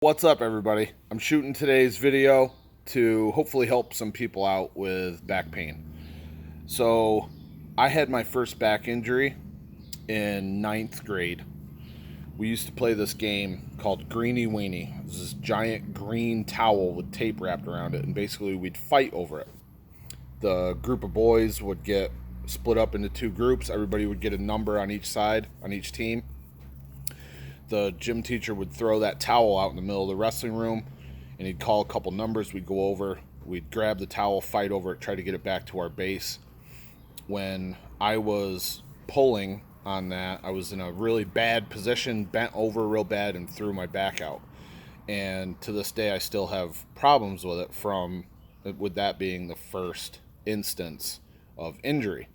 What's up, everybody? I'm shooting today's video to hopefully help some people out with back pain. So I had my first back injury in ninth grade. We used to play this game called Greeny Weenie. It was this giant green towel with tape wrapped around it, and basically we'd fight over it. The group of boys would get split up into two groups. Everybody would get a number on each side, on each team. The gym teacher would throw that towel out in the middle of the wrestling room, and he'd call a couple numbers. We'd go over, we'd grab the towel, fight over it, try to get it back to our base. When I was pulling on that, I was in a really bad position, bent over real bad, and threw my back out. And to this day, I still have problems with it with that being the first instance of injury.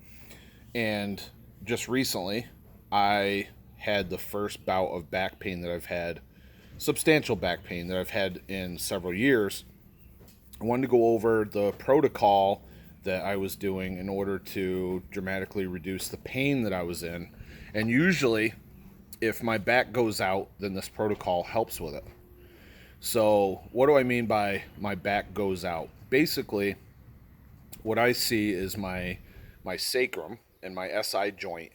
And just recently, I had the first bout of back pain that I've had, substantial back pain that I've had in several years. I wanted to go over the protocol that I was doing in order to dramatically reduce the pain that I was in. And usually, if my back goes out, then this protocol helps with it. So what do I mean by my back goes out? Basically, what I see is my sacrum and my SI joint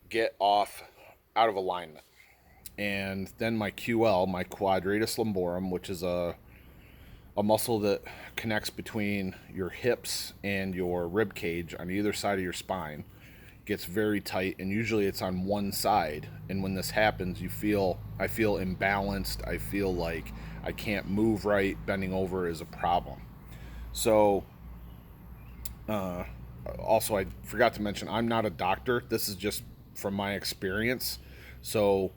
get out of alignment. And then my QL, my quadratus lumborum, which is a muscle that connects between your hips and your rib cage on either side of your spine, gets very tight, and usually it's on one side. And when this happens, I feel imbalanced. I feel like I can't move right. Bending over is a problem. So also, I forgot to mention, I'm not a doctor. This is just from my experience. So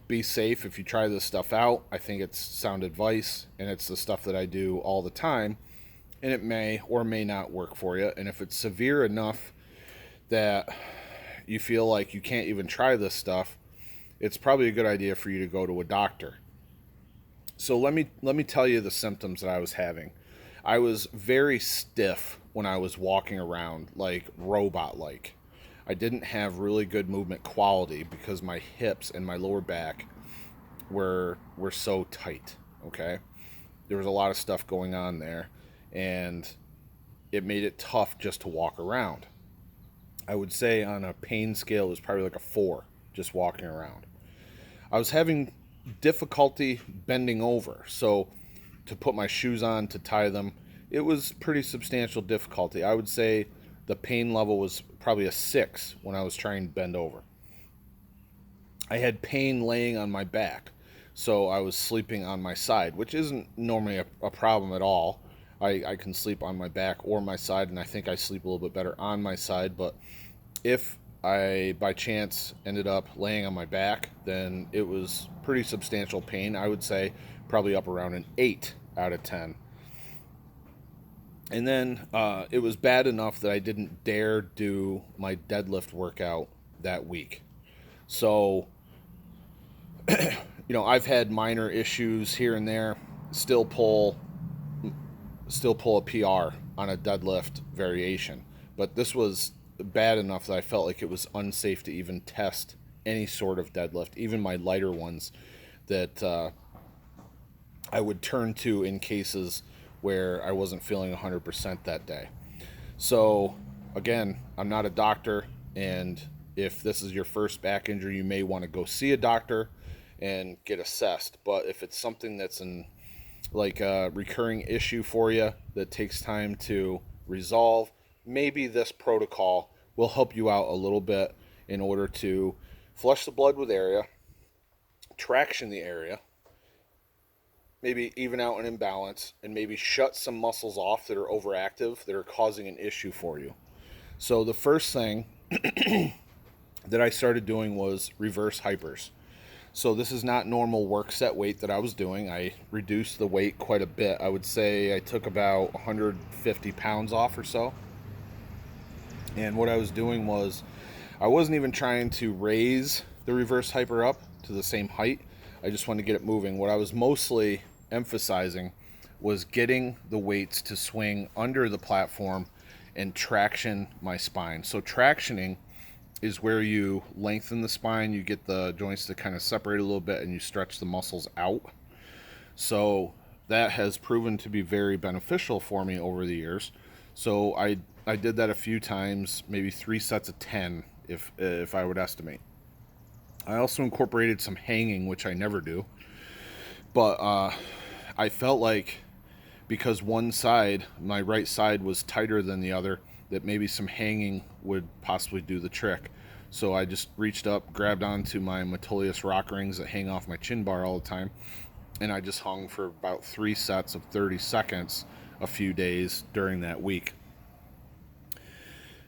be safe if you try this stuff out. I think it's sound advice, and it's the stuff that I do all the time, and it may or may not work for you. And if it's severe enough that you feel like you can't even try this stuff, it's probably a good idea for you to go to a doctor. So let me tell you the symptoms that I was having. I was very stiff when I was walking around, like robot-like. I didn't have really good movement quality because my hips and my lower back were so tight, okay? There was a lot of stuff going on there, and it made it tough just to walk around. I would say on a pain scale, it was probably like a 4, just walking around. I was having difficulty bending over, so to put my shoes on, to tie them, it was pretty substantial difficulty. I would say the pain level was probably a 6 when I was trying to bend over. I had pain laying on my back, so I was sleeping on my side, which isn't normally a problem at all. I can sleep on my back or my side, and I think I sleep a little bit better on my side. But if I, by chance, ended up laying on my back, then it was pretty substantial pain. I would say probably up around an 8 out of 10. And then it was bad enough that I didn't dare do my deadlift workout that week. So, I've had minor issues here and there. Still pull a PR on a deadlift variation. But this was bad enough that I felt like it was unsafe to even test any sort of deadlift, even my lighter ones that I would turn to in cases where I wasn't feeling 100% that day. So again, I'm not a doctor, and if this is your first back injury, you may want to go see a doctor and get assessed. But if it's something that's like a recurring issue for you that takes time to resolve, maybe this protocol will help you out a little bit in order to flush the blood with area, traction the area, maybe even out an imbalance, and maybe shut some muscles off that are overactive, that are causing an issue for you. So the first thing that I started doing was reverse hypers. So this is not normal work set weight that I was doing. I reduced the weight quite a bit. I would say I took about 150 pounds off or so. And what I was doing was, I wasn't even trying to raise the reverse hyper up to the same height. I just wanted to get it moving. What I was mostly emphasizing was getting the weights to swing under the platform and traction my spine. So tractioning is where you lengthen the spine, you get the joints to kind of separate a little bit, and you stretch the muscles out. So that has proven to be very beneficial for me over the years. So I did that a few times, maybe 3 sets of 10 if I would estimate. I also incorporated some hanging, which I never do. But I felt like because one side, my right side, was tighter than the other, that maybe some hanging would possibly do the trick. So I just reached up, grabbed onto my Metolius rock rings that hang off my chin bar all the time, and I just hung for about 3 sets of 30 seconds a few days during that week.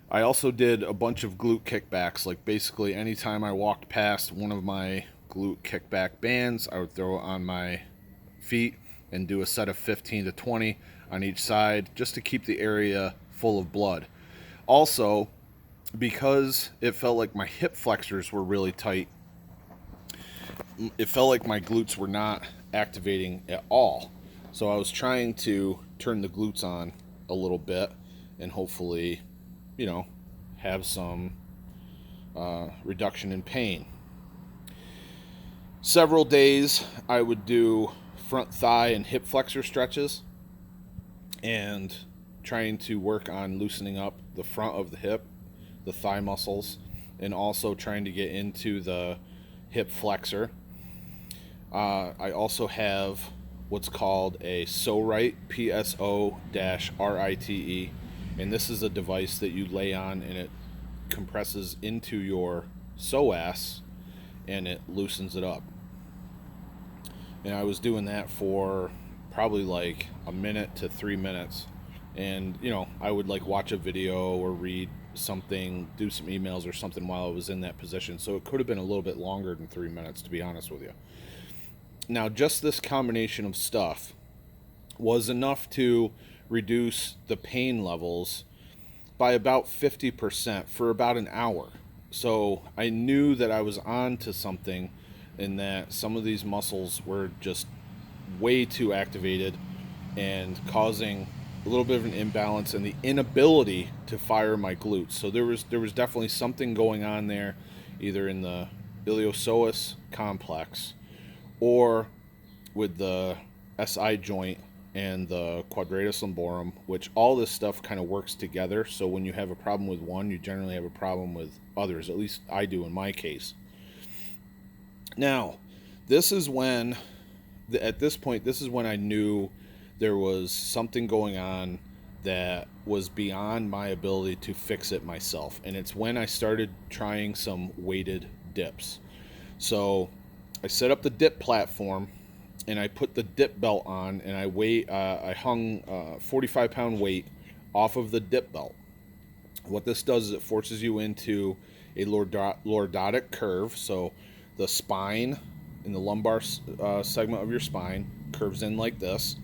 I also did a bunch of glute kickbacks. Like basically anytime I walked past one of my glute kickback bands, I would throw it on my feet and do a set of 15 to 20 on each side just to keep the area full of blood. Also, because it felt like my hip flexors were really tight, it felt like my glutes were not activating at all. So I was trying to turn the glutes on a little bit and hopefully, have some reduction in pain. Several days I would do front thigh and hip flexor stretches and trying to work on loosening up the front of the hip, the thigh muscles, and also trying to get into the hip flexor. I also have what's called a PSO-RITE, PSO-RITE, and this is a device that you lay on and it compresses into your psoas and it loosens it up. And I was doing that for probably like a minute to 3 minutes. And, I would like watch a video or read something, do some emails or something while I was in that position. So it could have been a little bit longer than 3 minutes, to be honest with you. Now, just this combination of stuff was enough to reduce the pain levels by about 50% for about an hour. So I knew that I was on to something in that some of these muscles were just way too activated and causing a little bit of an imbalance and the inability to fire my glutes. So there was definitely something going on there, either in the iliopsoas complex or with the SI joint and the quadratus lumborum, which all this stuff kind of works together. So when you have a problem with one, you generally have a problem with others. At least I do in my case. Now, this is when I knew there was something going on that was beyond my ability to fix it myself. And it's when I started trying some weighted dips. So I set up the dip platform and I put the dip belt on and I hung a 45-pound weight off of the dip belt. What this does is it forces you into a lordotic curve. So the spine in the lumbar segment of your spine curves in like this.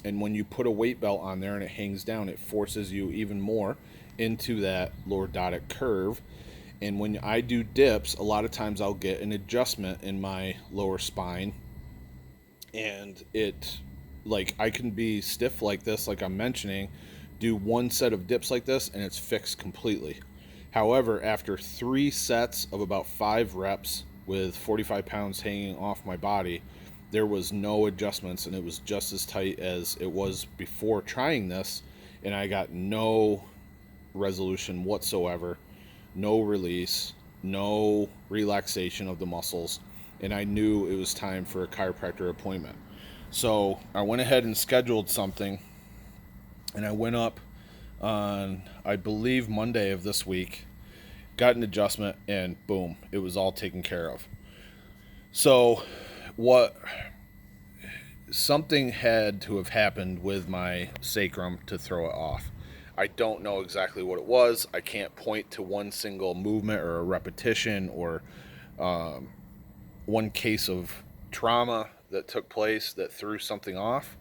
And when you put a weight belt on there and it hangs down, it forces you even more into that lordotic curve. And when I do dips, a lot of times I'll get an adjustment in my lower spine. And I can be stiff like this, like I'm mentioning, do one set of dips like this, and it's fixed completely. However, after 3 sets of about 5 reps with 45 pounds hanging off my body, there was no adjustments, and it was just as tight as it was before trying this, and I got no resolution whatsoever, no release, no relaxation of the muscles, and I knew it was time for a chiropractor appointment. So I went ahead and scheduled something, and I went up on, I believe, Monday of this week, got an adjustment, and boom, it was all taken care of. So something had to have happened with my sacrum to throw it off. I don't know exactly what it was. I can't point to one single movement or a repetition or one case of trauma that took place that threw something off.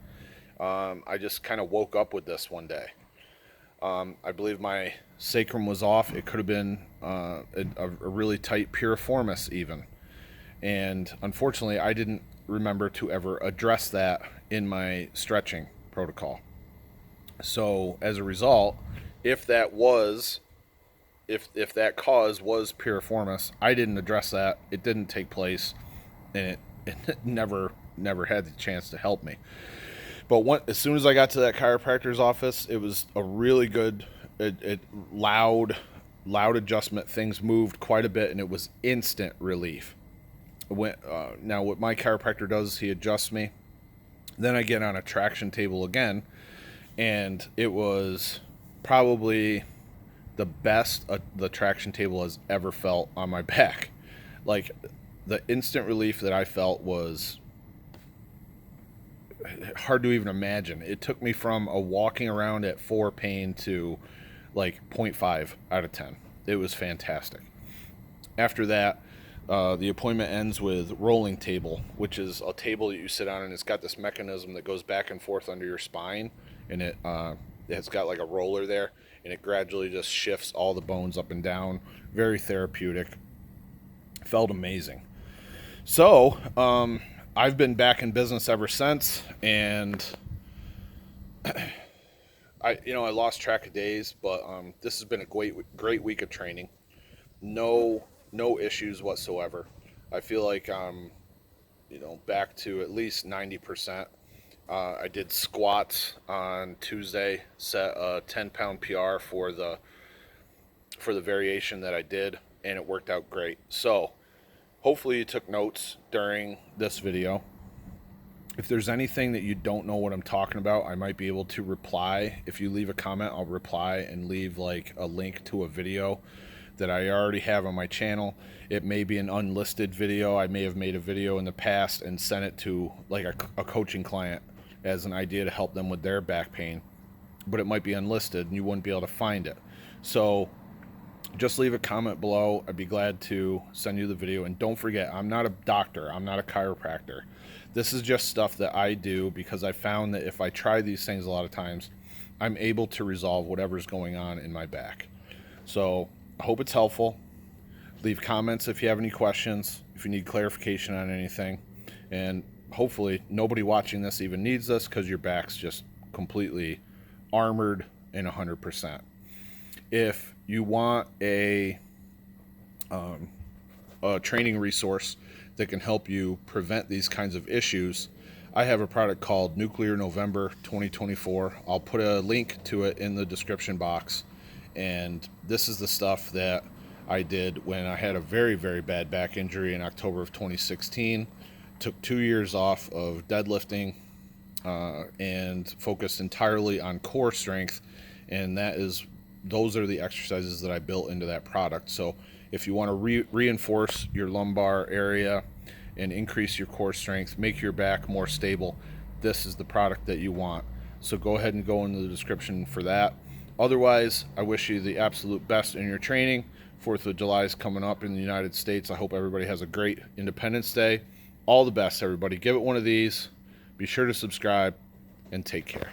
I just kind of woke up with this one day. I believe my sacrum was off. It could have been a really tight piriformis even. And unfortunately, I didn't remember to ever address that in my stretching protocol. So as a result, if that cause was piriformis, I didn't address that. It didn't take place, and it never never had the chance to help me. But as soon as I got to that chiropractor's office, it was a really good, loud adjustment. Things moved quite a bit, and it was instant relief. Now, what my chiropractor does is he adjusts me. Then I get on a traction table again, and it was probably the best the traction table has ever felt on my back. Like, the instant relief that I felt was hard to even imagine. It took me from a walking around at 4 pain to like 0.5 out of 10. It was fantastic. After that, the appointment ends with rolling table, which is a table that you sit on, and it's got this mechanism that goes back and forth under your spine, and it's got like a roller there, and it gradually just shifts all the bones up and down. Very therapeutic. Felt amazing. So, I've been back in business ever since, and I lost track of days, but this has been a great week of training. No issues whatsoever. I feel like I'm back to at least 90%. I did squats on Tuesday, set a 10-pound PR for the variation that I did, and it worked out great. So hopefully you took notes during this video. If there's anything that you don't know what I'm talking about, I might be able to reply. If you leave a comment, I'll reply and leave like a link to a video that I already have on my channel. It may be an unlisted video. I may have made a video in the past and sent it to like a coaching client as an idea to help them with their back pain, but it might be unlisted and you wouldn't be able to find it. So just leave a comment below. I'd be glad to send you the video. And don't forget, I'm not a doctor. I'm not a chiropractor. This is just stuff that I do because I found that if I try these things a lot of times, I'm able to resolve whatever's going on in my back. So I hope it's helpful. Leave comments if you have any questions, if you need clarification on anything. And hopefully nobody watching this even needs this because your back's just completely armored and 100%. If you want a training resource that can help you prevent these kinds of issues, I have a product called Nuclear November 2024. I'll put a link to it in the description box. And this is the stuff that I did when I had a very, very bad back injury in October of 2016. Took 2 years off of deadlifting and focused entirely on core strength. And those are the exercises that I built into that product. So if you want to reinforce your lumbar area and increase your core strength, make your back more stable, this is the product that you want. So go ahead and go into the description for that. Otherwise, I wish you the absolute best in your training. 4th of July is coming up in the United States. I hope everybody has a great Independence Day. All the best, everybody. Give it one of these. Be sure to subscribe, and take care.